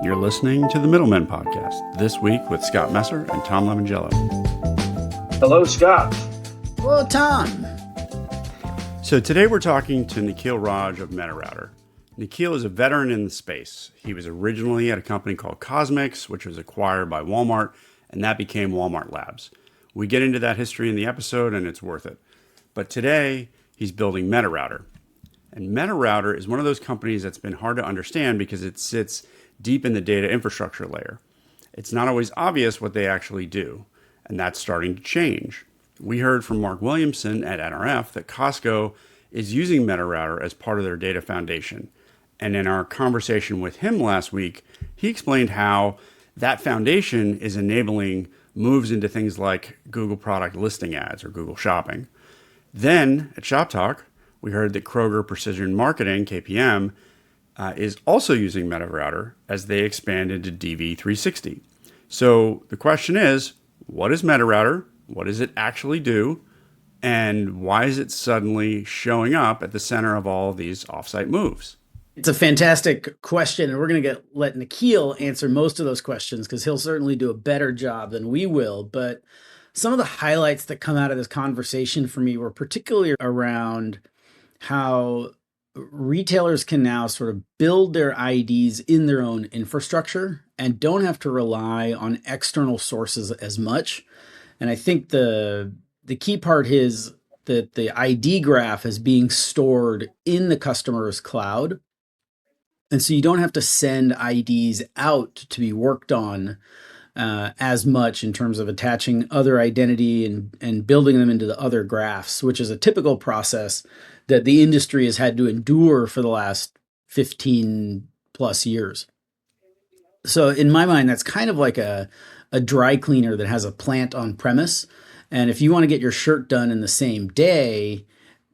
You're listening to the Middlemen podcast, this week with Scott Messer and Tom Lemongello. Hello, Scott. Hello, Tom. So today we're talking to Nikhil Raj of MetaRouter. Nikhil is a veteran in the space. He was originally at a company called Kosmix, which was acquired by Walmart, and that became Walmart Labs. We get into that history in the episode, and it's worth it. But today, he's building MetaRouter. And MetaRouter is one of those companies that's been hard to understand because it sits deep in the data infrastructure layer. It's not always obvious what they actually do, and that's starting to change. We heard from Mark Williamson at NRF that Costco is using MetaRouter as part of their data foundation. And in our conversation with him last week, he explained how that foundation is enabling moves into things like Google product listing ads or Google Shopping. Then at Shop Talk, we heard that Kroger Precision Marketing, KPM, is also using MetaRouter as they expand into DV360. So the question is, what is MetaRouter? What does it actually do? And why is it suddenly showing up at the center of all of these offsite moves? It's a fantastic question, and we're going to let Nikhil answer most of those questions because he'll certainly do a better job than we will. But some of the highlights that come out of this conversation for me were particularly around how retailers can now sort of build their IDs in their own infrastructure and don't have to rely on external sources as much. And I think the key part is that the ID graph is being stored in the customer's cloud. And so you don't have to send IDs out to be worked on as much in terms of attaching other identity and building them into the other graphs, which is a typical process that the industry has had to endure for the last 15 plus years. So in my mind, that's kind of like a dry cleaner that has a plant on premise. And if you want to get your shirt done in the same day,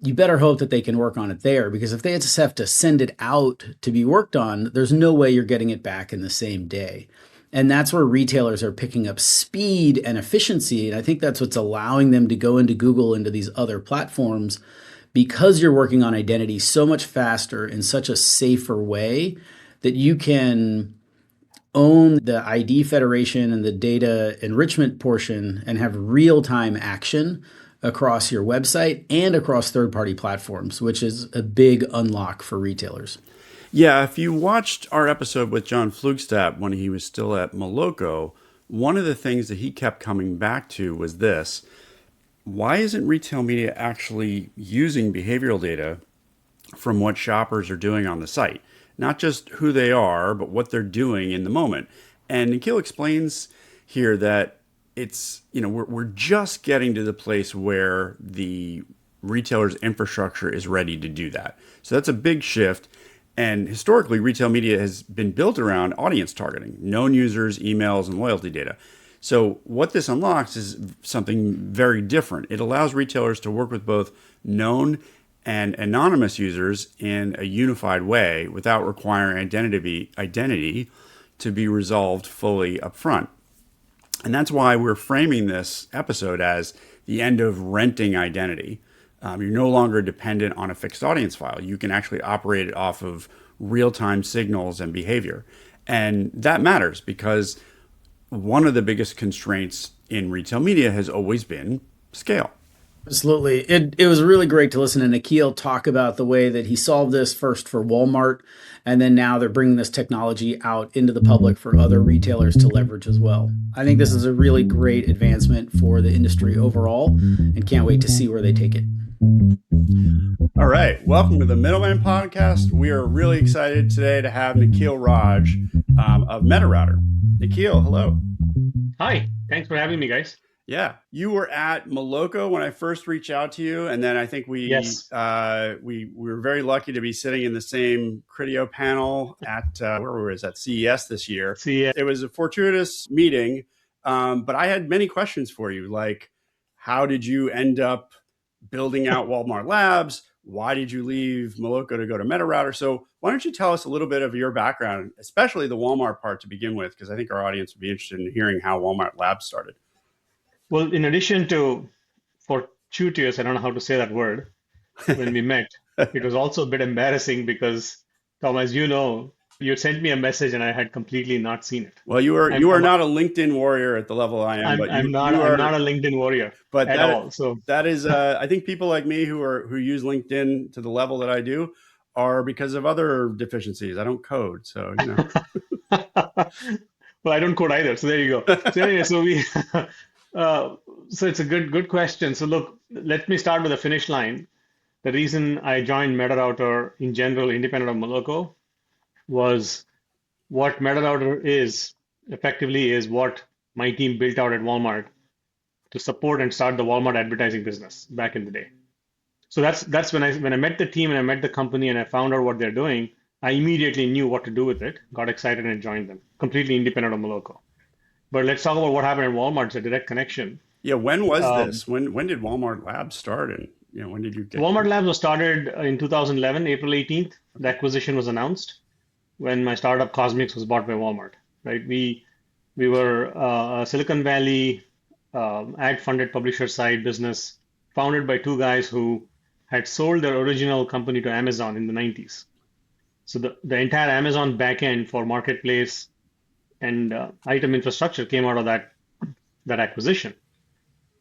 you better hope that they can work on it there, because if they just have to send it out to be worked on, there's no way you're getting it back in the same day. And that's where retailers are picking up speed and efficiency. And I think that's what's allowing them to go into Google, into these other platforms, because you're working on identity so much faster in such a safer way that you can own the ID federation and the data enrichment portion and have real-time action across your website and across third-party platforms, which is a big unlock for retailers. Yeah, if you watched our episode with John Flugstad when he was still at Moloko, one of the things that he kept coming back to was this. Why isn't retail media actually using behavioral data from what shoppers are doing on the site? Not just who they are, but what they're doing in the moment. And Nikhil explains here that it's, we're just getting to the place where the retailer's infrastructure is ready to do that. So that's a big shift. And historically, retail media has been built around audience targeting, known users, emails, and loyalty data. So what this unlocks is something very different. It allows retailers to work with both known and anonymous users in a unified way without requiring identity to be resolved fully upfront. And that's why we're framing this episode as the end of renting identity. You're no longer dependent on a fixed audience file. You can actually operate it off of real-time signals and behavior. And that matters because one of the biggest constraints in retail media has always been scale. Absolutely. It was really great to listen to Nikhil talk about the way that he solved this first for Walmart, and then now they're bringing this technology out into the public for other retailers to leverage as well. I think this is a really great advancement for the industry overall, and can't wait to see where they take it. All right. Welcome to the Middlemen podcast. We are really excited today to have Nikhil Raj of MetaRouter. Nikhil, hello. Hi. Thanks for having me, guys. Yeah, you were at Moloko when I first reached out to you, and then I think we were very lucky to be sitting in the same Criteo panel at where was at CES this year. CES. It was a fortuitous meeting, but I had many questions for you, like how did you end up building out Walmart Labs? Why did you leave Moloko to go to MetaRouter? So why don't you tell us a little bit of your background, especially the Walmart part to begin with, because I think our audience would be interested in hearing how Walmart Labs started. Well, in addition to fortuitous, I don't know how to say that word, when we met, it was also a bit embarrassing because, Tom, as you know, You sent me a message and I had completely not seen it. Well, you are I'm, you are I'm, not a LinkedIn warrior at the level I am, but you I'm are. not a LinkedIn warrior But at all. So that is, I think people like me who use LinkedIn to the level that I do are because of other deficiencies. I don't code, so well, I don't code either. So there you go. So anyway, so uh, so it's a good question. So look, let me start with the finish line. The reason I joined MetaRouter in general, independent of Moloko, was what MetaRouter is effectively is what my team built out at Walmart to support and start the Walmart advertising business back in the day. So that's when I met the team and I met the company and I found out what they're doing. I immediately knew what to do with it, got excited and joined them, completely independent of Moloko. But let's talk about what happened at Walmart. It's a direct connection. yeah. When was Um, this? When did Walmart Labs start, and when did you get? Walmart Labs was started in 2011, April 18th. The acquisition was announced when my startup Kosmix was bought by Walmart. Right? We were a Silicon Valley ad-funded publisher side business founded by two guys who had sold their original company to Amazon in the 90s. So the entire Amazon backend for marketplace and item infrastructure came out of that acquisition.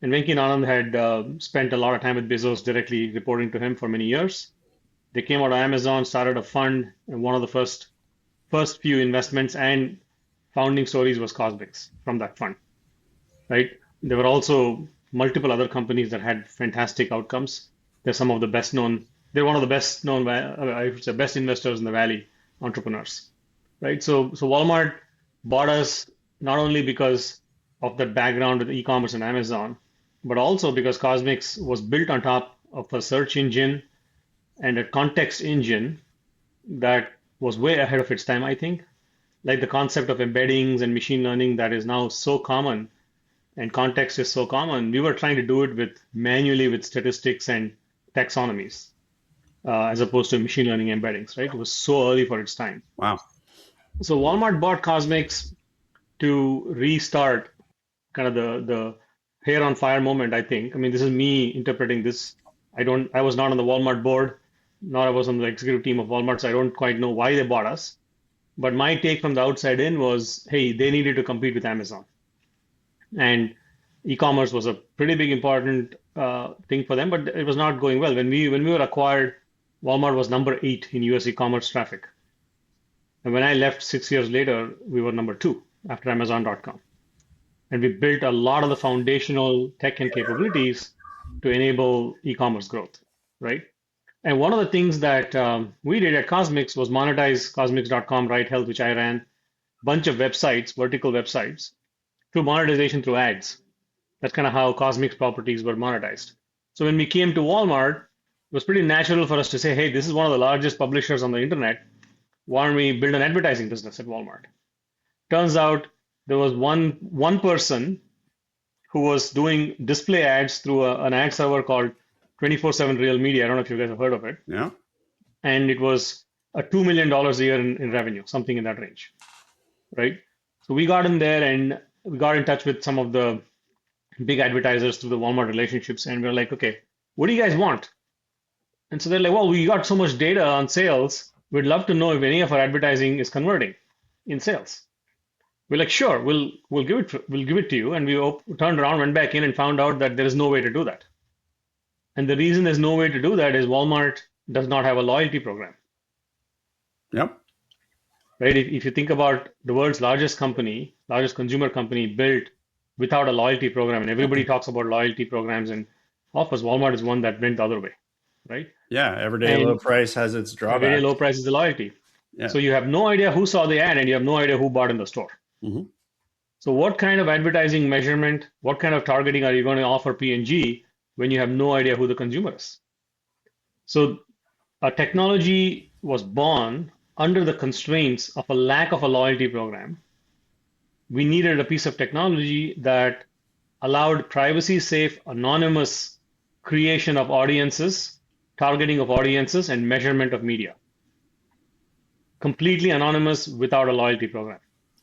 And Venki and Anand had spent a lot of time with Bezos directly reporting to him for many years. They came out of Amazon, started a fund, and one of the first few investments and founding stories was Cosmix from that fund, right? There were also multiple other companies that had fantastic outcomes. They're some of the best known. They're one of the best known, I would say, best investors in the Valley, entrepreneurs, right? So Walmart bought us not only because of the background with e-commerce and Amazon, but also because Cosmix was built on top of a search engine and a context engine that was way ahead of its time, I think. Like the concept of embeddings and machine learning that is now so common and context is so common, we were trying to do it with manually with statistics and taxonomies as opposed to machine learning embeddings, right? It was so early for its time. Wow. So Walmart bought Cosmix to restart kind of the hair on fire moment, I think. I mean, this is me interpreting this. I was not on the Walmart board, nor I was on the executive team of Walmart, so I don't quite know why they bought us. But my take from the outside in was, hey, they needed to compete with Amazon. And e-commerce was a pretty big important thing for them, but it was not going well. When we were acquired, Walmart was number 8 in US e-commerce traffic. And when I left 6 years later, we were number 2 after Amazon.com. And we built a lot of the foundational tech and capabilities to enable e-commerce growth, right? And one of the things that we did at Cosmix was monetize Cosmix.com, Right Health, which I ran, bunch of websites, vertical websites, through monetization through ads. That's kind of how Cosmix properties were monetized. So when we came to Walmart, it was pretty natural for us to say, hey, this is one of the largest publishers on the internet. Why don't we build an advertising business at Walmart? Turns out there was one person who was doing display ads through an ad server called 24/7 Real Media. I don't know if you guys have heard of it. Yeah. And it was a $2 million a year in revenue, something in that range, right? So we got in there and we got in touch with some of the big advertisers through the Walmart relationships. And we are like, okay, what do you guys want? And so they're like, well, we got so much data on sales. We'd love to know if any of our advertising is converting in sales. We're like, sure, we'll give it to you. And we turned around, went back in, and found out that there is no way to do that. And the reason there's no way to do that is Walmart does not have a loyalty program, Yep. right? If you think about the world's largest company, largest consumer company built without a loyalty program, and everybody talks about loyalty programs and offers, Walmart is one that went the other way, right? Yeah. Everyday low And price has its everyday drawbacks. low price is the loyalty. Yeah. So you have no idea who saw the ad and you have no idea who bought in the store. Hmm. So what kind of advertising measurement, what kind of targeting are you going to offer P&G when you have no idea who the consumer is? So a technology was born under the constraints of a lack of a loyalty program. We needed a piece of technology that allowed privacy safe, anonymous creation of audiences, targeting of audiences, and measurement of media. Completely anonymous without a loyalty program.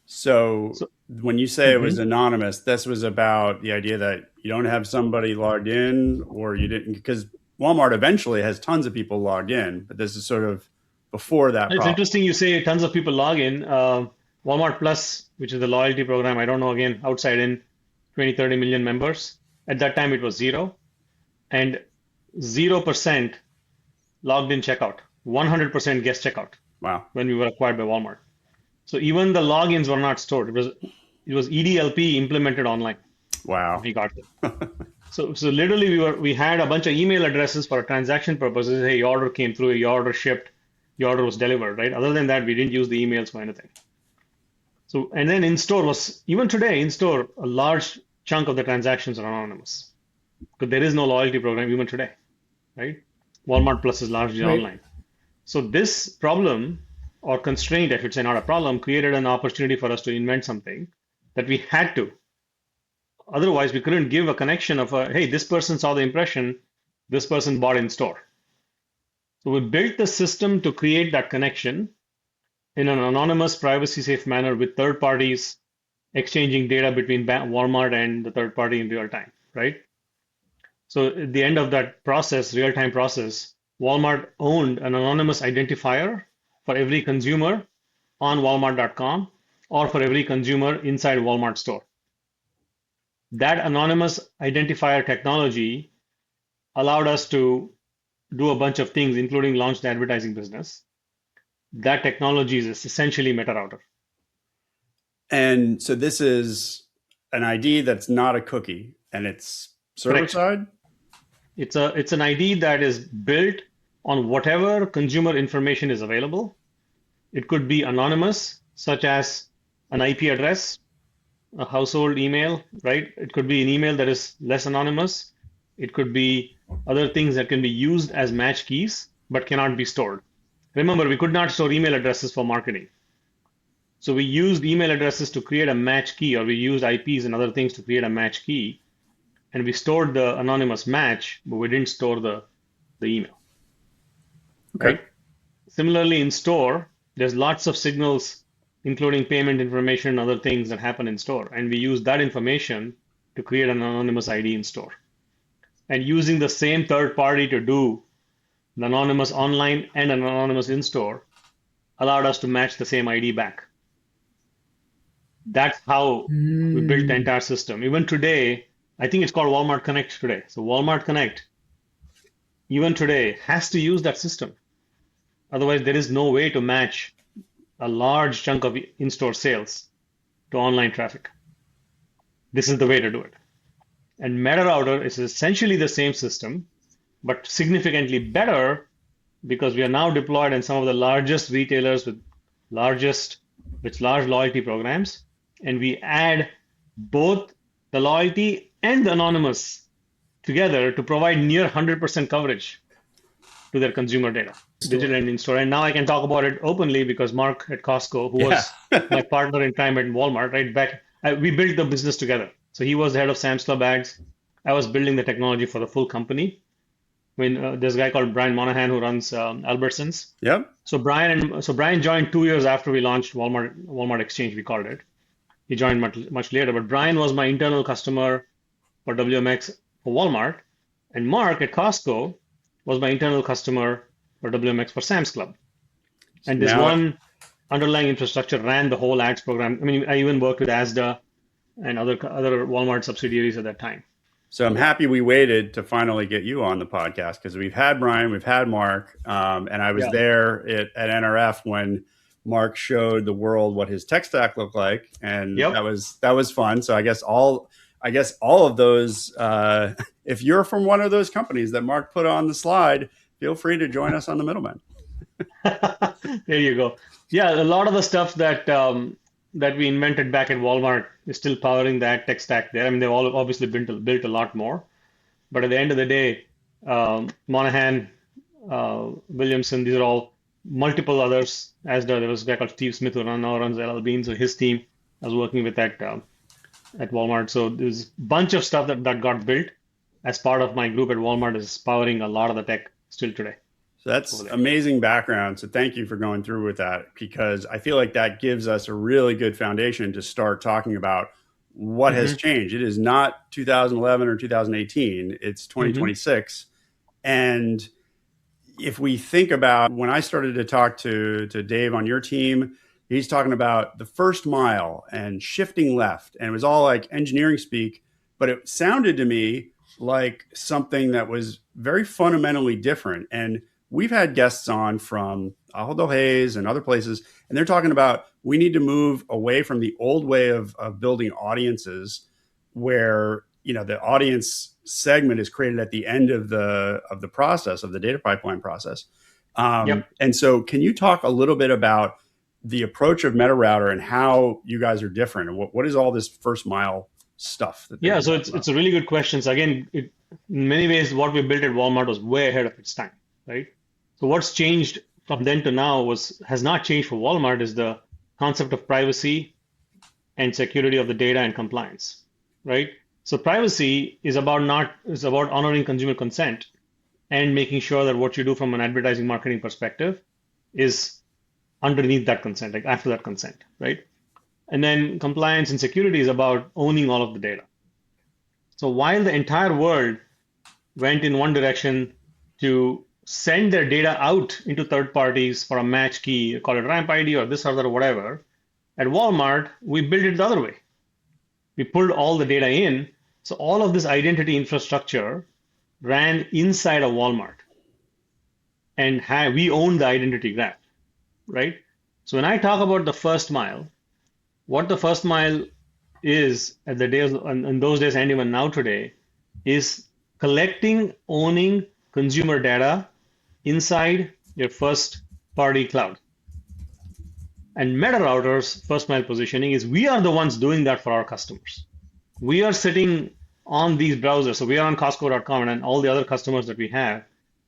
So So, when you say it was mhm. anonymous, this was about the idea that you don't have somebody logged in, or you didn't, because Walmart eventually has tons of people logged in, but this is sort of before that It's problem. interesting you say tons of people log in. Walmart Plus, which is the loyalty program, I don't know, again, outside in 20, 30 million members. At that time, it was zero. And 0% logged in checkout, 100% guest checkout Wow. when we were acquired by Walmart. So even the logins were not stored. It was EDLP implemented online when Wow. we got there. So literally we had a bunch of email addresses for transaction purposes. Hey, your order came through, your order shipped, your order was delivered, right? Other than that, we didn't use the emails for anything. So and then in store was even today in store a large chunk of the transactions are anonymous because there is no loyalty program even today, right? Walmart Plus is largely Right. online. So this problem or constraint, I should say, not a problem, created an opportunity for us to invent something that we had to. Otherwise, we couldn't give a connection of, hey, this person saw the impression, this person bought in store. So we built the system to create that connection in an anonymous, privacy-safe manner with third parties exchanging data between Walmart and the third party in real time, right? So at the end of that process, real-time process, Walmart owned an anonymous identifier for every consumer on Walmart.com or for every consumer inside Walmart store. That anonymous identifier technology allowed us to do a bunch of things, including launch the advertising business. That technology is essentially MetaRouter. And so this is an ID that's not a cookie, and it's server Correct. side? It's an ID that is built on whatever consumer information is available. It could be anonymous, such as an IP address, a household email, right? It could be an email that is less anonymous. It could be other things that can be used as match keys but cannot be stored. Remember, we could not store email addresses for marketing. So we used email addresses to create a match key, or we used IPs and other things to create a match key. And we stored the anonymous match, but we didn't store the email, Okay. right? Similarly, in store, there's lots of signals, including payment information and other things that happen in store. And we use that information to create an anonymous ID in store. And using the same third party to do the anonymous online and an anonymous in store allowed us to match the same ID back. That's how we built the entire system. Even today, I think it's called Walmart Connect today. So Walmart Connect, even today, has to use that system. Otherwise, there is no way to match a large chunk of in-store sales to online traffic. This is the way to do it. And MetaRouter is essentially the same system, but significantly better because we are now deployed in some of the largest retailers with large loyalty programs, and we add both the loyalty and the anonymous together to provide near 100% coverage to their consumer data, digital and in-store. And now I can talk about it openly because Mark at Costco, who was my partner in time at Walmart, right we built the business together. So he was the head of Sam's Club ads. I was building the technology for the full company. When there's a guy called Brian Monahan who runs Albertsons. Yep. So Brian joined 2 years after we launched Walmart Exchange, we called it. He joined much later, but Brian was my internal customer for WMX for Walmart, and Mark at Costco was my internal customer for WMX for Sam's Club. And this one underlying infrastructure ran the whole ads program. I mean, I even worked with Asda and other Walmart subsidiaries at that time. So I'm happy we waited to finally get you on the podcast because we've had Brian, we've had Mark, and I was there at NRF when Mark showed the world what his tech stack looked like, and that was fun. So I guess all of those, if you're from one of those companies that Mark put on the slide, feel free to join us on the Middlemen. There you go. Yeah, a lot of the stuff that we invented back at Walmart is still powering that tech stack there. I mean, they've all obviously built a lot more, but at the end of the day, Monahan, Williamson, these are all multiple others. There was a guy called Steve Smith who now runs LL Bean, so his team I was working with at Walmart. So there's a bunch of stuff that got built as part of my group at Walmart is powering a lot of the tech still today. So that's amazing background. So thank you for going through with that, because I feel like that gives us a really good foundation to start talking about what has changed. It is not 2011 or 2018. It's 2026. And, if we think about when I started to talk to Dave on your team, he's talking about the first mile and shifting left. And it was all like engineering speak, but it sounded to me like something that was very fundamentally different. And we've had guests on from Aldo Hayes and other places, and they're talking about we need to move away from the old way of building audiences where the audience segment is created at the end of the process of the data pipeline process. Yep. And so can you talk a little bit about the approach of MetaRouter and how you guys are different and what is all this first mile stuff? Yeah, so it's a really good question. So again, in many ways, what we built at Walmart was way ahead of its time, right? So what's changed from then to now has not changed for Walmart is the concept of privacy and security of the data and compliance, right? So privacy is about honoring consumer consent and making sure that what you do from an advertising marketing perspective is underneath that consent, like after that consent, right? And then compliance and security is about owning all of the data. So while the entire world went in one direction to send their data out into third parties for a match key, call it ramp ID or this or that or whatever, at Walmart, we built it the other way. We pulled all the data in. So all of this identity infrastructure ran inside of Walmart. And we own the identity graph, right? So when I talk about the first mile, what the first mile is at the days in those days and even now today is collecting, owning consumer data inside your first party cloud. And MetaRouter's first mile positioning is we are the ones doing that for our customers. We are sitting on these browsers. So we are on Costco.com and all the other customers that we have.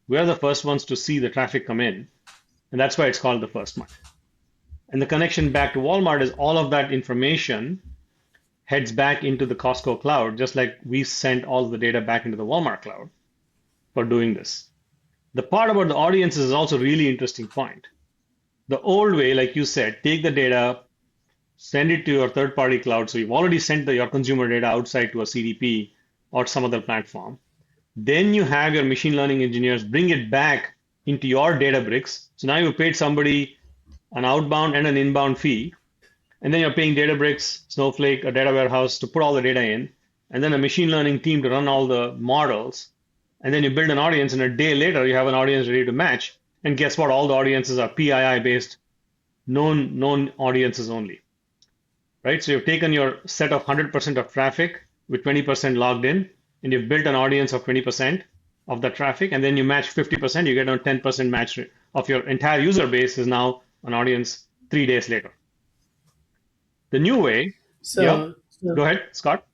We are the first ones to see the traffic come in. And that's why it's called the first mile. And the connection back to Walmart is all of that information heads back into the Costco cloud, just like we sent all the data back into the Walmart cloud for doing this. The part about the audiences is also a really interesting point. The old way, like you said, take the data, send it to your third-party cloud. So you've already sent your consumer data outside to a CDP or some other platform. Then you have your machine learning engineers bring it back into your Databricks. So now you paid somebody an outbound and an inbound fee. And then you're paying Databricks, Snowflake, a data warehouse to put all the data in, and then a machine learning team to run all the models. And then you build an audience, and a day later, you have an audience ready to match. And guess what? All the audiences are PII-based, known audiences only, right? So you've taken your set of 100% of traffic with 20% logged in, and you've built an audience of 20% of the traffic, and then you match 50%, you get a 10% match rate of your entire user base is now an audience 3 days later. The new way. So go ahead, Scott.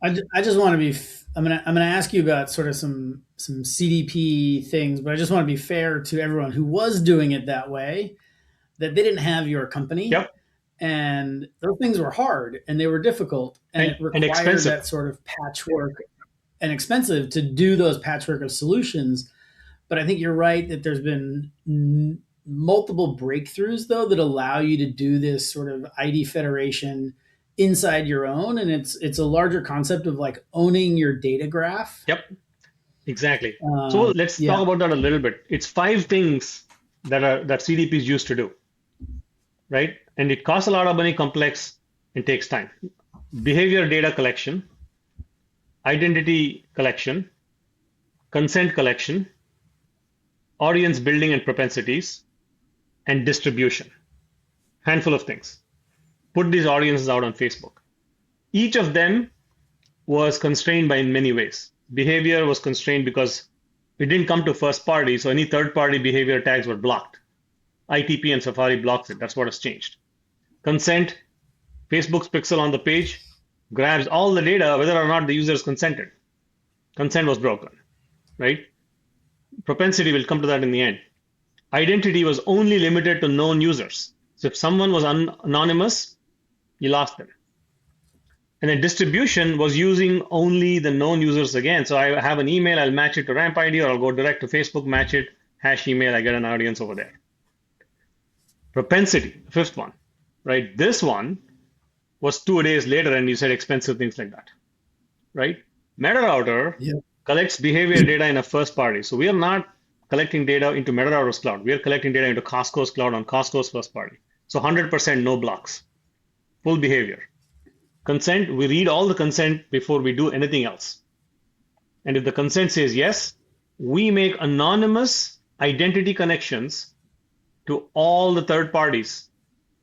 I just want to be. I'm gonna ask you about sort of some CDP things, but I just want to be fair to everyone who was doing it that way, that they didn't have your company. Yep. And those things were hard and they were difficult and it required that sort of patchwork and expensive to do those patchwork of solutions. But I think you're right that there's been multiple breakthroughs though that allow you to do this sort of ID federation inside your own, and it's a larger concept of like owning your data graph. Yep, exactly. So let's talk about that a little bit. It's 5 things that CDPs used to do, right? And it costs a lot of money, complex, and takes time. Behavior data collection, identity collection, consent collection, audience building and propensities, and distribution. Handful of things. Put these audiences out on Facebook. Each of them was constrained by in many ways. Behavior was constrained because it didn't come to first party, so any third party behavior tags were blocked. ITP and Safari blocks it. That's what has changed. Consent, Facebook's pixel on the page grabs all the data whether or not the user is consented. Consent was broken, right? Propensity, will come to that in the end. Identity was only limited to known users. So if someone was anonymous, you lost them. And then distribution was using only the known users again. So I have an email, I'll match it to ramp ID, or I'll go direct to Facebook, match it, hash email, I get an audience over there. Propensity, the 5th one, right? This one was 2 days later and you said expensive things like that, right? MetaRouter collects behavior data in a first party. So we are not collecting data into MetaRouter's cloud. We are collecting data into Costco's cloud on Costco's first party. So 100% no blocks, full behavior. Consent, we read all the consent before we do anything else. And if the consent says yes, we make anonymous identity connections to all the third parties,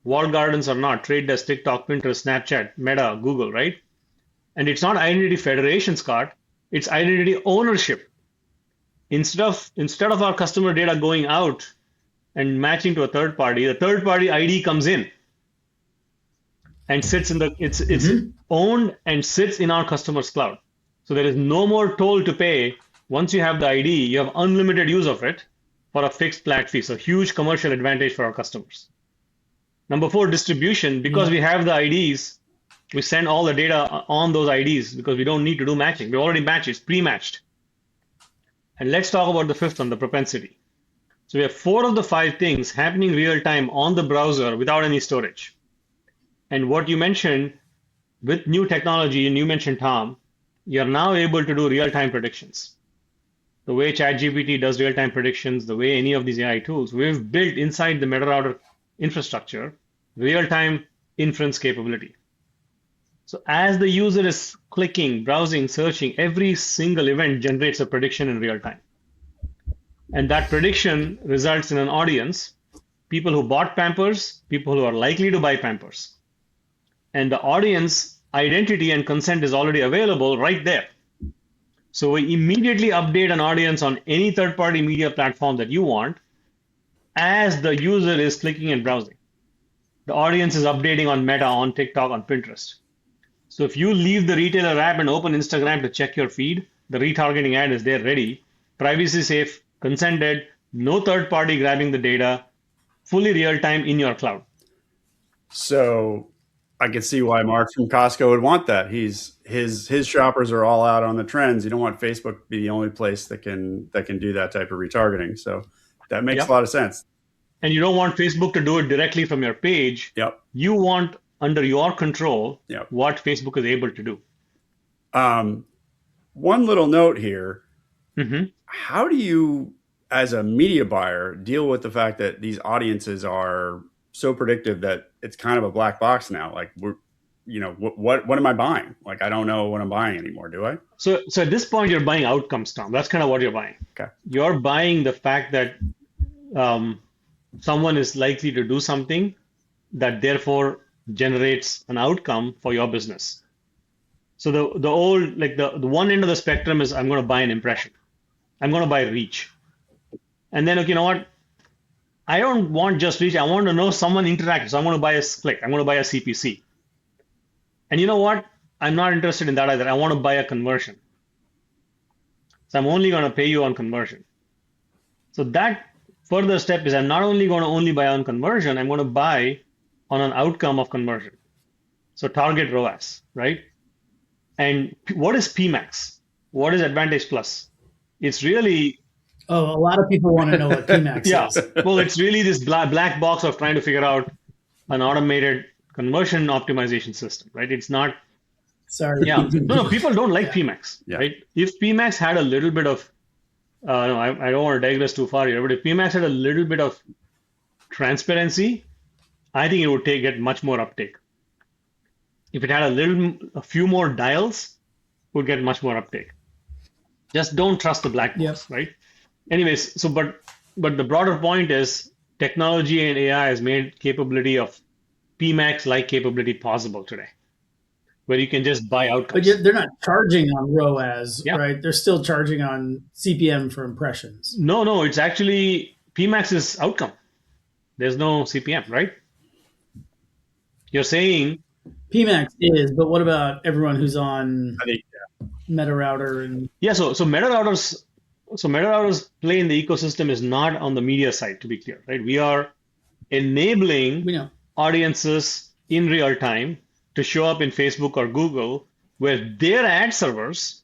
walled gardens or not, Trade Desk, TikTok, Pinterest, Snapchat, Meta, Google, right? And it's not identity federation, Scott. It's identity ownership. Instead of our customer data going out and matching to a third party, the third party ID comes in and sits in it's owned and sits in our customer's cloud. So there is no more toll to pay. Once you have the ID, you have unlimited use of it for a fixed flat fee. So huge commercial advantage for our customers. Number 4, distribution. Because we have the IDs, we send all the data on those IDs because we don't need to do matching. We already match, it's pre-matched. And let's talk about the 5th one, the propensity. So we have 4 of the 5 things happening real time on the browser without any storage. And what you mentioned with new technology, and you mentioned, Tom, you're now able to do real-time predictions. The way ChatGPT does real-time predictions, the way any of these AI tools, we've built inside the MetaRouter infrastructure real-time inference capability. So as the user is clicking, browsing, searching, every single event generates a prediction in real time. And that prediction results in an audience, people who bought Pampers, people who are likely to buy Pampers. And the audience identity and consent is already available right there. So we immediately update an audience on any third-party media platform that you want as the user is clicking and browsing. The audience is updating on Meta, on TikTok, on Pinterest. So if you leave the retailer app and open Instagram to check your feed, the retargeting ad is there ready, privacy safe, consented, no third party grabbing the data, fully real time in your cloud. So I can see why Mark from Costco would want that. His shoppers are all out on the trends. You don't want Facebook to be the only place that can do that type of retargeting. So that makes a lot of sense. And you don't want Facebook to do it directly from your page. Yep. You want under your control what Facebook is able to do. One little note here. How do you, as a media buyer, deal with the fact that these audiences are so predictive that it's kind of a black box now? Like, what am I buying? Like, I don't know what I'm buying anymore, do I? So at this point, you're buying outcomes, Tom. That's kind of what you're buying. Okay. You're buying the fact that someone is likely to do something that therefore generates an outcome for your business. So the old, like the one end of the spectrum is I'm going to buy an impression. I'm going to buy reach. And then, okay, you know what? I don't want just reach. I want to know someone interacted. So I'm going to buy a click. I'm going to buy a CPC. And you know what? I'm not interested in that either. I want to buy a conversion. So I'm only going to pay you on conversion. So that further step is I'm not only going to only buy on conversion, I'm going to buy on an outcome of conversion. So target ROAS, right? And what is PMAX? What is Advantage Plus? It's really... Oh, a lot of people want to know what PMAX is. Well, it's really this black box of trying to figure out an automated conversion optimization system, right? It's not... Sorry. Yeah. No, people don't like PMAX, right? If PMAX had a little bit of... no, I don't want to digress too far here, but if PMAX had a little bit of transparency, I think it would get much more uptake. If it had a few more dials, it would get much more uptake. Just don't trust the black box, right? Anyways, so but the broader point is technology and AI has made capability of PMAX-like capability possible today, where you can just buy outcomes. But they're not charging on ROAS, right? They're still charging on CPM for impressions. No, it's actually PMAX is outcome. There's no CPM, right? You're saying PMAX is, but what about everyone who's on MetaRouter? And so MetaRouter's play in the ecosystem is not on the media side, to be clear, right? We are enabling audiences in real time to show up in Facebook or Google, where their ad servers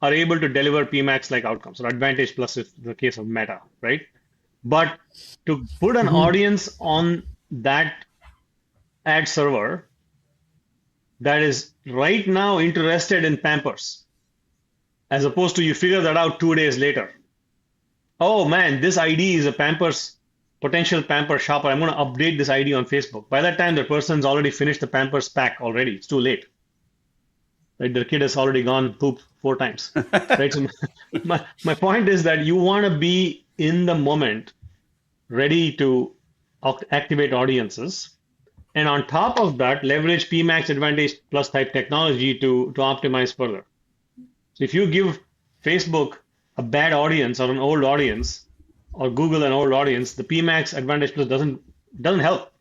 are able to deliver PMAX-like outcomes, or Advantage Plus is the case of Meta, right? But to put an audience on that ad server that is right now interested in Pampers, as opposed to you figure that out 2 days later, oh man, this ID is a Pampers, potential Pampers shopper. I'm going to update this ID on Facebook. By that time, the person's already finished the Pampers pack already. It's too late. Right? Their kid has already gone poop 4 times. Right? So my point is that you want to be in the moment, ready to activate audiences. And on top of that, leverage PMAX advantage plus type technology to optimize further. So if you give Facebook a bad audience or an old audience, or Google an old audience, the PMAX advantage plus doesn't help.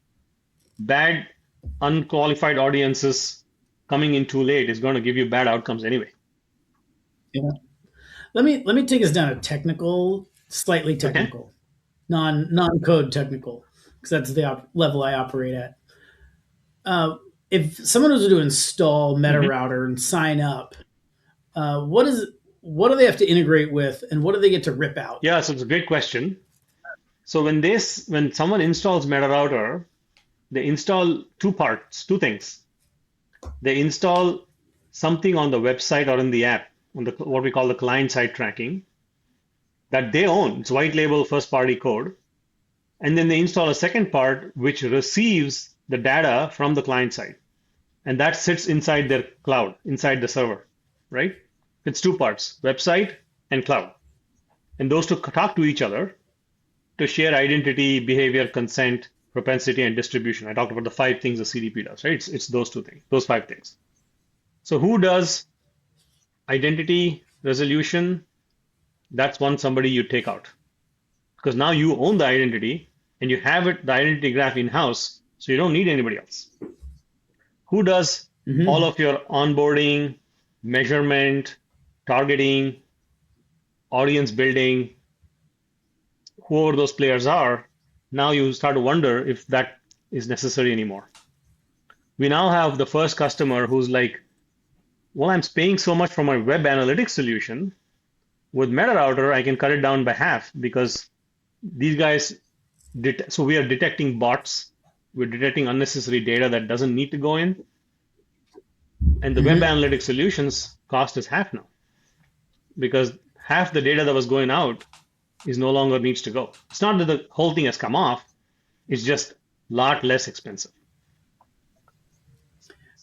Bad, unqualified audiences coming in too late is going to give you bad outcomes anyway. Yeah. Let me take us down a technical, slightly Okay. technical, non-code technical, because that's the level I operate at. If someone was to install MetaRouter and sign up, what do they have to integrate with, and what do they get to rip out? Yeah, so it's a great question. So when someone installs MetaRouter, they install two things. They install something on the website or in the app, on what we call the client-side tracking, that they own. It's white label first-party code. And then they install a second part which receives the data from the client side. And that sits inside their cloud, inside the server, right? It's two parts, website and cloud. And those two talk to each other to share identity, behavior, consent, propensity, and distribution. I talked about the 5 things the CDP does, right? It's those 2 things, those 5 things. So who does identity resolution? That's somebody you take out. Because now you own the identity and you have the identity graph in-house, so you don't need anybody else. Who does all of your onboarding, measurement, targeting, audience building, whoever those players are? Now you start to wonder if that is necessary anymore. We now have the first customer who's like, well, I'm paying so much for my web analytics solution. With MetaRouter, I can cut it down by half because these guys, so we are detecting bots, we're detecting unnecessary data that doesn't need to go in. And the web analytics solutions cost is half now because half the data that was going out is no longer needs to go. It's not that the whole thing has come off, it's just a lot less expensive.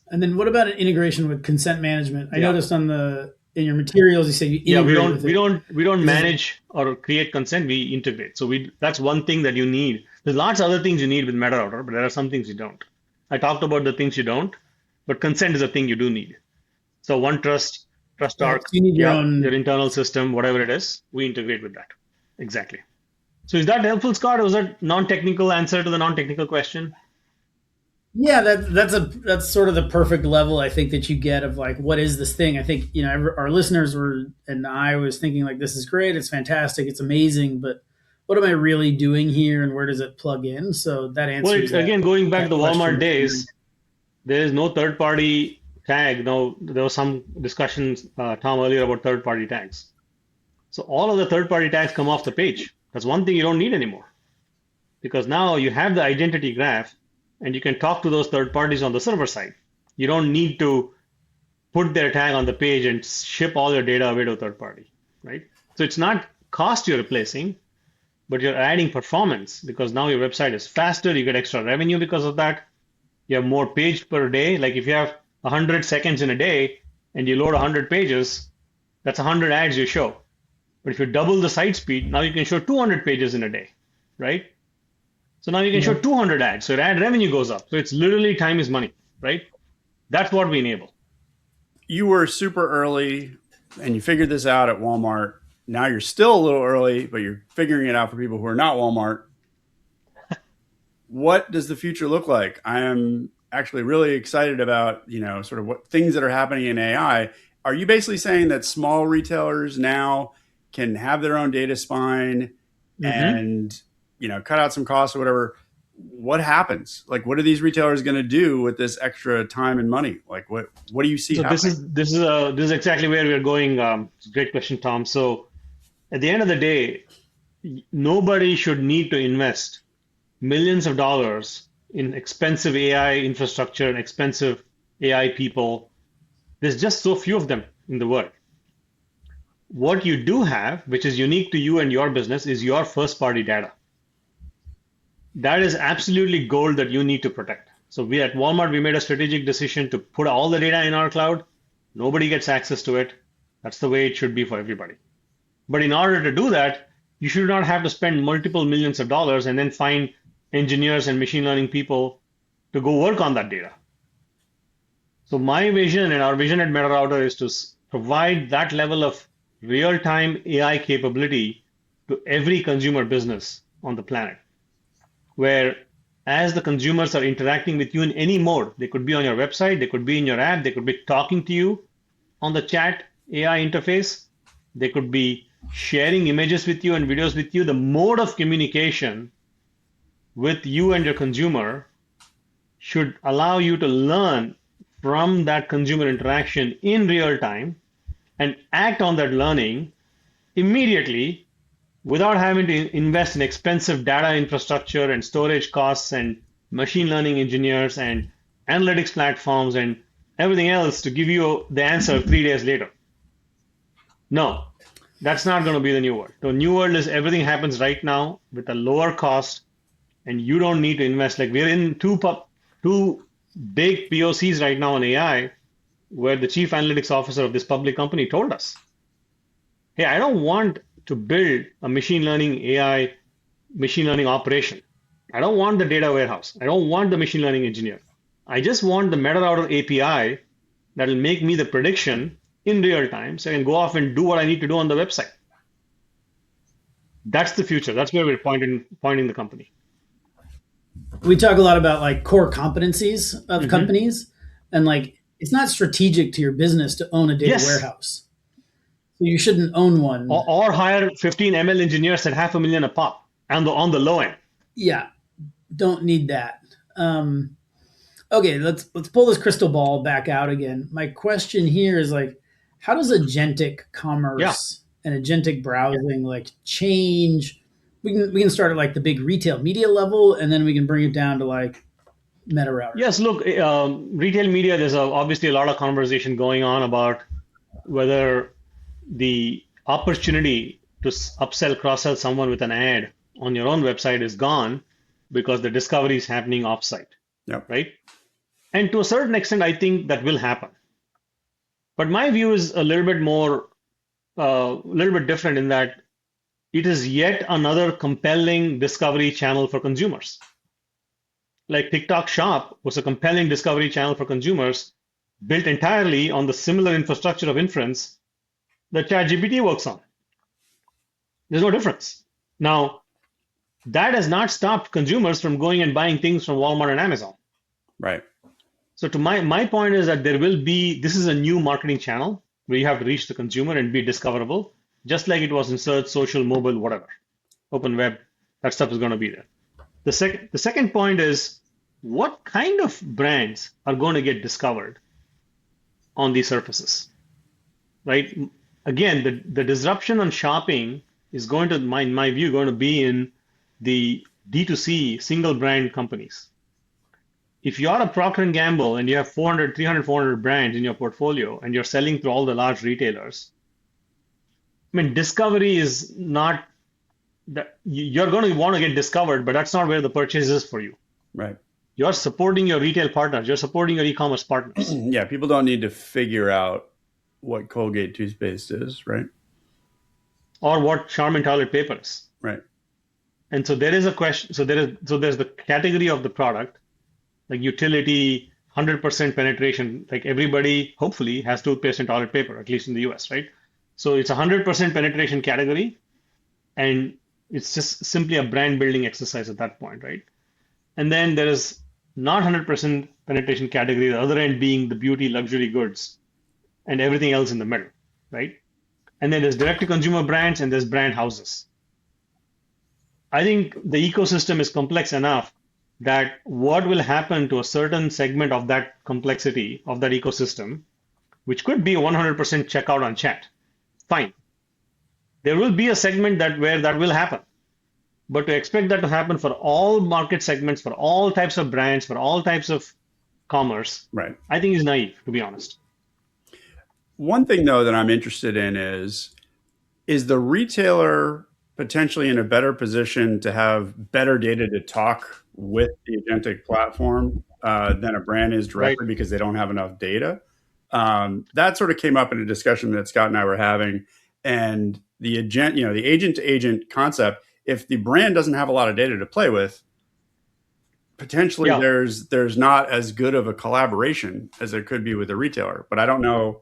And then what about an integration with consent management? I noticed in your materials you say you integrate we don't manage or create consent, we integrate. So that's one thing that you need. There's lots of other things you need with MetaRouter, but there are some things you don't. I talked about the things you don't, but consent is a thing you do need. So OneTrust, TrustArc, you need your internal system, whatever it is, we integrate with that. Exactly. So is that helpful, Scott? Or was that non-technical answer to the non-technical question? Yeah, that's sort of the perfect level I think that you get of like, what is this thing? I think, our listeners and I was thinking like, this is great, it's fantastic, it's amazing, but what am I really doing here and where does it plug in? So that answers again, going back to the Walmart days, there is no third-party tag. No, there was some discussions, Tom, earlier about third-party tags. So all of the third-party tags come off the page. That's one thing you don't need anymore because now you have the identity graph and you can talk to those third parties on the server side. You don't need to put their tag on the page and ship all your data away to a third party, right? So it's not cost you're replacing, but you're adding performance because now your website is faster, you get extra revenue because of that. You have more page per day. Like if you have 100 seconds in a day and you load 100 pages, that's 100 ads you show. But if you double the site speed, now you can show 200 pages in a day, right? So now you can show 200 ads. So your ad revenue goes up. So it's literally time is money, right? That's what we enable. You were super early and you figured this out at Walmart. Now you're still a little early, but you're figuring it out for people who are not Walmart. What does the future look like? I am actually really excited about, sort of what things that are happening in AI. Are you basically saying that small retailers now can have their own data spine and cut out some costs or whatever? What happens? Like, what are these retailers going to do with this extra time and money? Like, what do you see happening? This is exactly where we're going. It's a great question, Tom. So at the end of the day, nobody should need to invest millions of dollars in expensive AI infrastructure and expensive AI people. There's just so few of them in the world. What you do have, which is unique to you and your business, is your first party data. That is absolutely gold that you need to protect. So we at Walmart, we made a strategic decision to put all the data in our cloud. Nobody gets access to it. That's the way it should be for everybody. But in order to do that, you should not have to spend multiple millions of dollars and then find engineers and machine learning people to go work on that data. So my vision and our vision at MetaRouter is to provide that level of real-time AI capability to every consumer business on the planet, where as the consumers are interacting with you in any mode, they could be on your website, they could be in your app, they could be talking to you on the chat AI interface, they could be sharing images with you and videos with you. The mode of communication with you and your consumer should allow you to learn from that consumer interaction in real time and act on that learning immediately without having to invest in expensive data infrastructure and storage costs and machine learning engineers and analytics platforms and everything else to give you the answer 3 days later. No, that's not going to be the new world. The new world is everything happens right now with a lower cost, and you don't need to invest. Like we're in two big POCs right now on AI, where the chief analytics officer of this public company told us, hey, I don't want to build a machine learning AI, machine learning operation. I don't want the data warehouse. I don't want the machine learning engineer. I just want the MetaRouter API that will make me the prediction in real time so I can go off and do what I need to do on the website. That's the future. That's where we're pointing the company. We talk a lot about like core competencies of companies, and like it's not strategic to your business to own a data warehouse. So you shouldn't own one. Or hire 15 ML engineers at $500,000 a pop on the low end. Yeah, don't need that. Okay, let's pull this crystal ball back out again. My question here is like, how does agentic commerce and agentic browsing like change? We can start at like the big retail media level, and then we can bring it down to like MetaRouter. Yes, look, retail media, there's obviously a lot of conversation going on about whether the opportunity to upsell, cross-sell someone with an ad on your own website is gone because the discovery is happening offsite, right? And to a certain extent, I think that will happen. But my view is a little bit different in that it is yet another compelling discovery channel for consumers. Like TikTok Shop was a compelling discovery channel for consumers built entirely on the similar infrastructure of inference that ChatGPT works on. There's no difference. Now, that has not stopped consumers from going and buying things from Walmart and Amazon. Right. So to my point is that this is a new marketing channel where you have to reach the consumer and be discoverable, just like it was in search, social, mobile, whatever, open web, that stuff is going to be there. The second point is what kind of brands are going to get discovered on these surfaces, right? Again, the disruption on shopping is going to, in my view, going to be in the D2C single brand companies. If you're a Procter & Gamble and you have 400 brands in your portfolio and you're selling to all the large retailers, I mean, discovery is not that you're going to want to get discovered, but that's not where the purchase is for you. Right. You're supporting your retail partners. You're supporting your e-commerce partners. Yeah, people don't need to figure out what Colgate toothpaste is, right? Or what Charmin toilet paper is. Right. And so there is a question. So there's the category of the product, like utility, 100% penetration. Like everybody, hopefully, has toothpaste and toilet paper, at least in the US, right? So it's a 100% penetration category, and it's just simply a brand building exercise at that point, right? And then there is not 100% penetration category, the other end being the beauty, luxury goods, and everything else in the middle, right? And then there's direct-to-consumer brands and there's brand houses. I think the ecosystem is complex enough that what will happen to a certain segment of that complexity of that ecosystem, which could be a 100% checkout on chat, fine. There will be a segment where that will happen. But to expect that to happen for all market segments, for all types of brands, for all types of commerce, right, I think is naive, to be honest. One thing, though, that I'm interested in is is the retailer potentially in a better position to have better data to talk with the agentic platform than a brand is Right. directly because they don't have enough data? That sort of came up in a discussion that Scott and I were having, and the agent to agent concept. If the brand doesn't have a lot of data to play with, potentially Yeah. there's not as good of a collaboration as there could be with a retailer. But I don't know,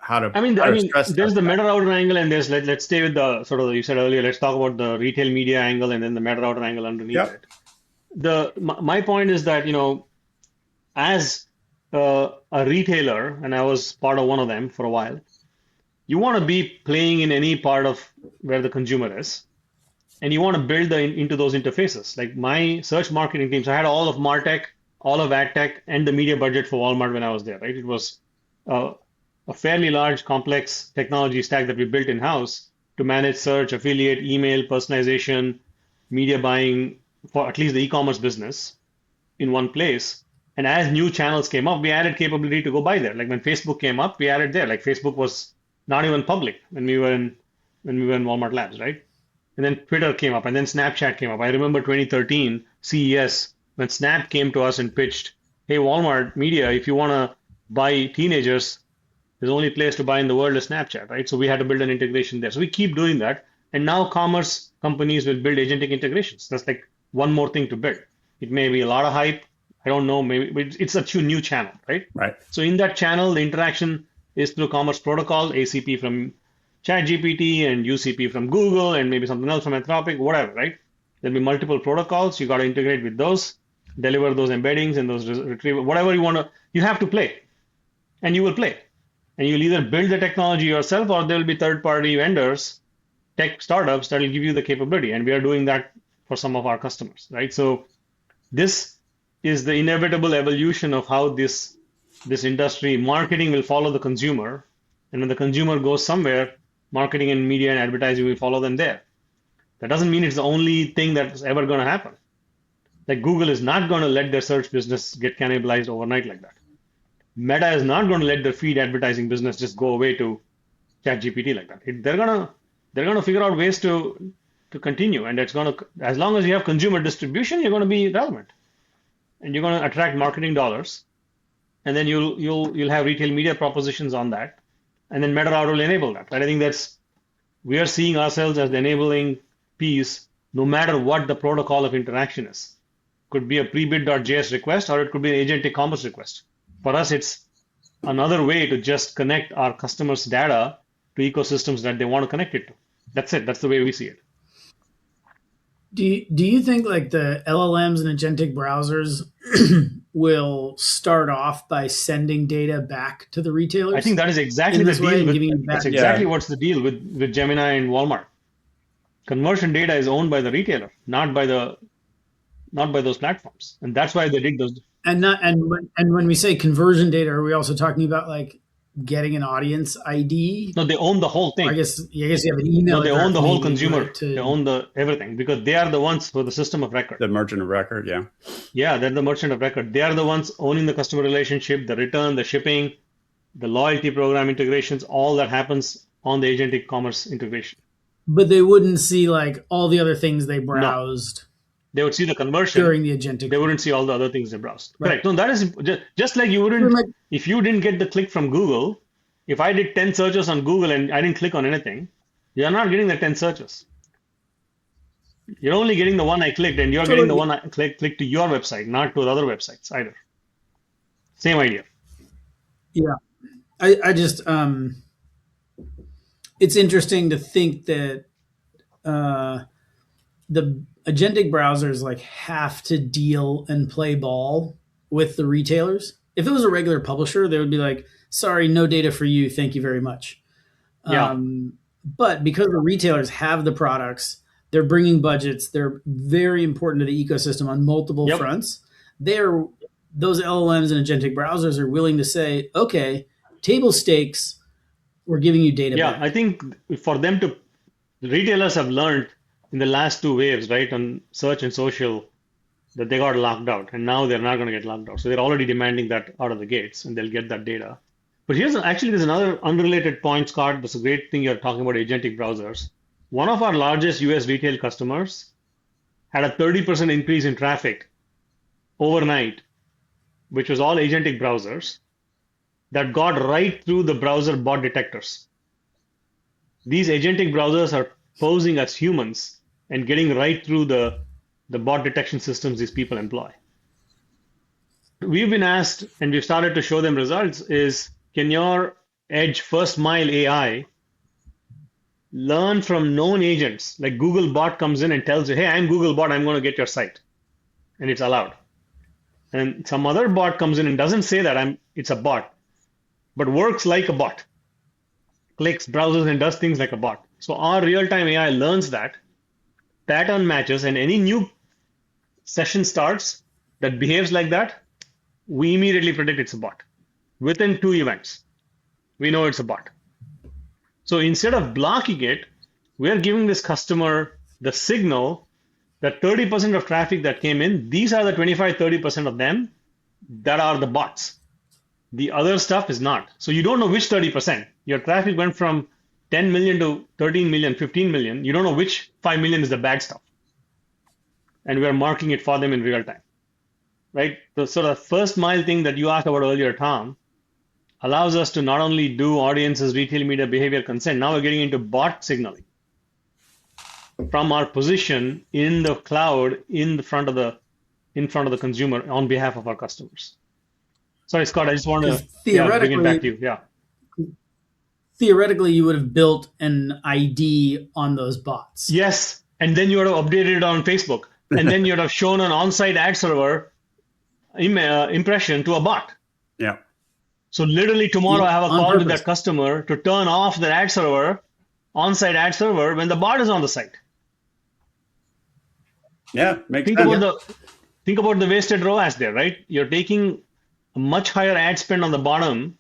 how to stress There's test the that. meta router angle, and let's stay with the sort of, you said earlier, let's talk about the retail media angle and then the meta router angle underneath Yep. it. My point is that, as a retailer, and I was part of one of them for a while, you want to be playing in any part of where the consumer is, and you want to build into those interfaces. Like my search marketing teams, I had all of MarTech, all of AdTech, and the media budget for Walmart when I was there, right? It was uh, a fairly large, complex technology stack that we built in-house to manage search, affiliate, email, personalization, media buying for at least the e-commerce business in one place. And as new channels came up, we added capability to go buy there. Like when Facebook came up, we added there. Like Facebook was not even public when we were in Walmart Labs, right? And then Twitter came up, and then Snapchat came up. I remember 2013 CES when Snap came to us and pitched, "Hey, Walmart Media, if you want to buy teenagers, the only place to buy in the world is Snapchat," right? So we had to build an integration there. So we keep doing that. And now commerce companies will build agentic integrations. That's like one more thing to build. It may be a lot of hype. I don't know. Maybe it's a new channel, right? Right. So in that channel, the interaction is through commerce protocol, ACP from ChatGPT and UCP from Google and maybe something else from Anthropic, whatever, right? There'll be multiple protocols. You got to integrate with those, deliver those embeddings and those retrieval, whatever you want to, you have to play and you will play. And you'll either build the technology yourself or there'll be third-party vendors, tech startups that will give you the capability. And we are doing that for some of our customers, right? So this is the inevitable evolution of how this industry marketing will follow the consumer. And when the consumer goes somewhere, marketing and media and advertising will follow them there. That doesn't mean it's the only thing that's ever going to happen. Like Google is not going to let their search business get cannibalized overnight like that. Meta is not going to let their feed advertising business just go away to ChatGPT like that. They're gonna figure out ways to continue, and it's gonna, as long as you have consumer distribution, you're going to be relevant, and you're going to attract marketing dollars, and then you'll have retail media propositions on that, and then MetaRouter will enable that. Right? I think we are seeing ourselves as the enabling piece, no matter what the protocol of interaction is. Could be a prebid.js request, or it could be an agentic commerce request. For us, it's another way to just connect our customers' data to ecosystems that they want to connect it to. That's it. That's the way we see it. Do you think like the LLMs and agentic browsers will start off by sending data back to the I retailers think that is exactly in the this way deal and with, giving you back? that's Yeah. exactly what's the deal with Gemini and Walmart. Conversion data is owned by the retailer, not by those platforms. And that's why they did those. And when we say conversion data, are we also talking about like getting an audience ID? No, they own the whole I thing. guess you have an No, email they own address the whole maybe, consumer. right? They own the everything because they are the ones for the system of record. The merchant of record. Yeah. Yeah, they're the merchant of record. They are the ones owning the customer relationship, the return, the shipping, the loyalty program integrations, all that happens on the agentic commerce integration. But they wouldn't see like all the other things they No, browsed they would see the conversion. during the agentic. They wouldn't see all the other things they browsed. Right. Correct. No, that is just like you wouldn't, if you didn't get the click from Google, if I did 10 searches on Google and I didn't click on anything, you're not getting the 10 searches. You're only getting the one I clicked, and you're getting the one I clicked to your website, not to the other websites either. Same idea. Yeah. I just it's interesting to think that the agentic browsers like have to deal and play ball with the retailers. If it was a regular publisher, they would be like, sorry, no data for you. Thank you very much. Yeah. But because the retailers have the products, they're bringing budgets. They're very important to the ecosystem on multiple Yep. fronts. Those LLMs and agentic browsers are willing to say, okay, table stakes, we're giving you data Yeah, back. I think for them to, the retailers have learned in the last two waves, right, on search and social, that they got locked out, and now they're not going to get locked out. So they're already demanding that out of the gates, and they'll get that data. But there's another unrelated point, Scott. That's a great thing you're talking about agentic browsers. One of our largest US retail customers had a 30% increase in traffic overnight, which was all agentic browsers that got right through the browser bot detectors. These agentic browsers are posing as humans and getting right through the bot detection systems these people employ. We've been asked, and we've started to show them results, is can your edge first mile AI learn from known agents? Like Google bot comes in and tells you, hey, I'm Google bot, I'm going to get your site. And it's allowed. And some other bot comes in and doesn't say that it's a bot, but works like a bot. Clicks, browses, and does things like a bot. So our real-time AI learns that, pattern matches, and any new session starts that behaves like that, we immediately predict it's a bot. Within 2 events, we know it's a bot. So instead of blocking it, we are giving this customer the signal that 30% of traffic that came in, these are the 25-30% of them that are the bots. The other stuff is not. So you don't know which 30%. Your traffic went from 10 million to 13 million, 15 million. You don't know which 5 million is the bad stuff. And we are marking it for them in real time. Right? The sort of first mile thing that you asked about earlier, Tom, allows us to not only do audiences, retail media, behavior consent, now we're getting into bot signaling from our position in the cloud in front of the consumer on behalf of our customers. Sorry, Scott, I just want to bring it back to you. Yeah. Theoretically, you would have built an ID on those bots. Yes. And then you would have updated it on Facebook. And then you would have shown an on-site ad server impression to a bot. Yeah. So literally tomorrow I have a call with that customer to turn off the ad server, on-site ad server, when the bot is on the site. Yeah, makes sense. Think about the wasted ROAS there, right? You're taking a much higher ad spend on the bottom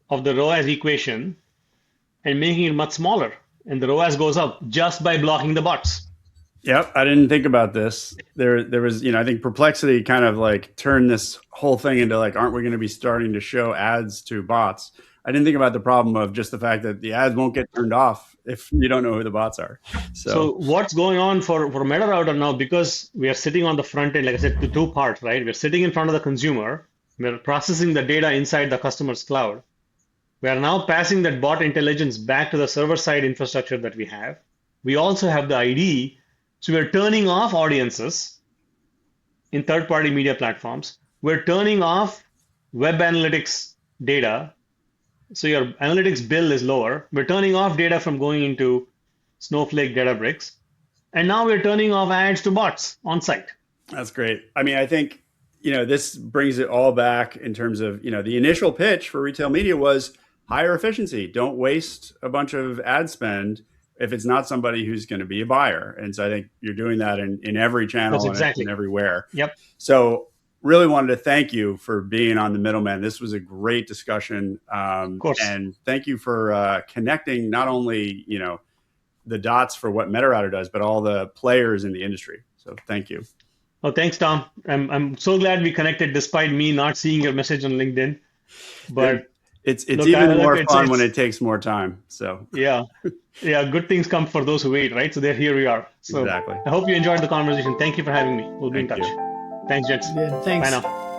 of the ROAS equation and making it much smaller. And the ROAS goes up just by blocking the bots. Yep, I didn't think about this. There was, I think Perplexity kind of like turned this whole thing into like, aren't we going to be starting to show ads to bots? I didn't think about the problem of just the fact that the ads won't get turned off if you don't know who the bots are. So what's going on for MetaRouter now, because we are sitting on the front end, like I said, the two parts, right? We're sitting in front of the consumer. We're processing the data inside the customer's cloud. We are now passing that bot intelligence back to the server-side infrastructure that we have. We also have the ID. So we're turning off audiences in third-party media platforms. We're turning off web analytics data. So your analytics bill is lower. We're turning off data from going into Snowflake, Databricks. And now we're turning off ads to bots on site. That's great. I mean, I think, this brings it all back in terms of, the initial pitch for retail media was higher efficiency. Don't waste a bunch of ad spend if it's not somebody who's going to be a buyer. And so I think you're doing that in every channel and everywhere. Yep. So really wanted to thank you for being on the Middlemen. This was a great discussion. Of course. And thank you for connecting not only, the dots for what MetaRouter does, but all the players in the industry. So thank you. Oh, thanks, Tom. I'm so glad we connected despite me not seeing your message on LinkedIn. But it's even more fun when it takes more time. So yeah, good things come for those who wait, right? So here we are. So exactly. I hope you enjoyed the conversation. Thank you for having me. We'll be in touch. You. Thanks, gents. Yeah, thanks. Bye now.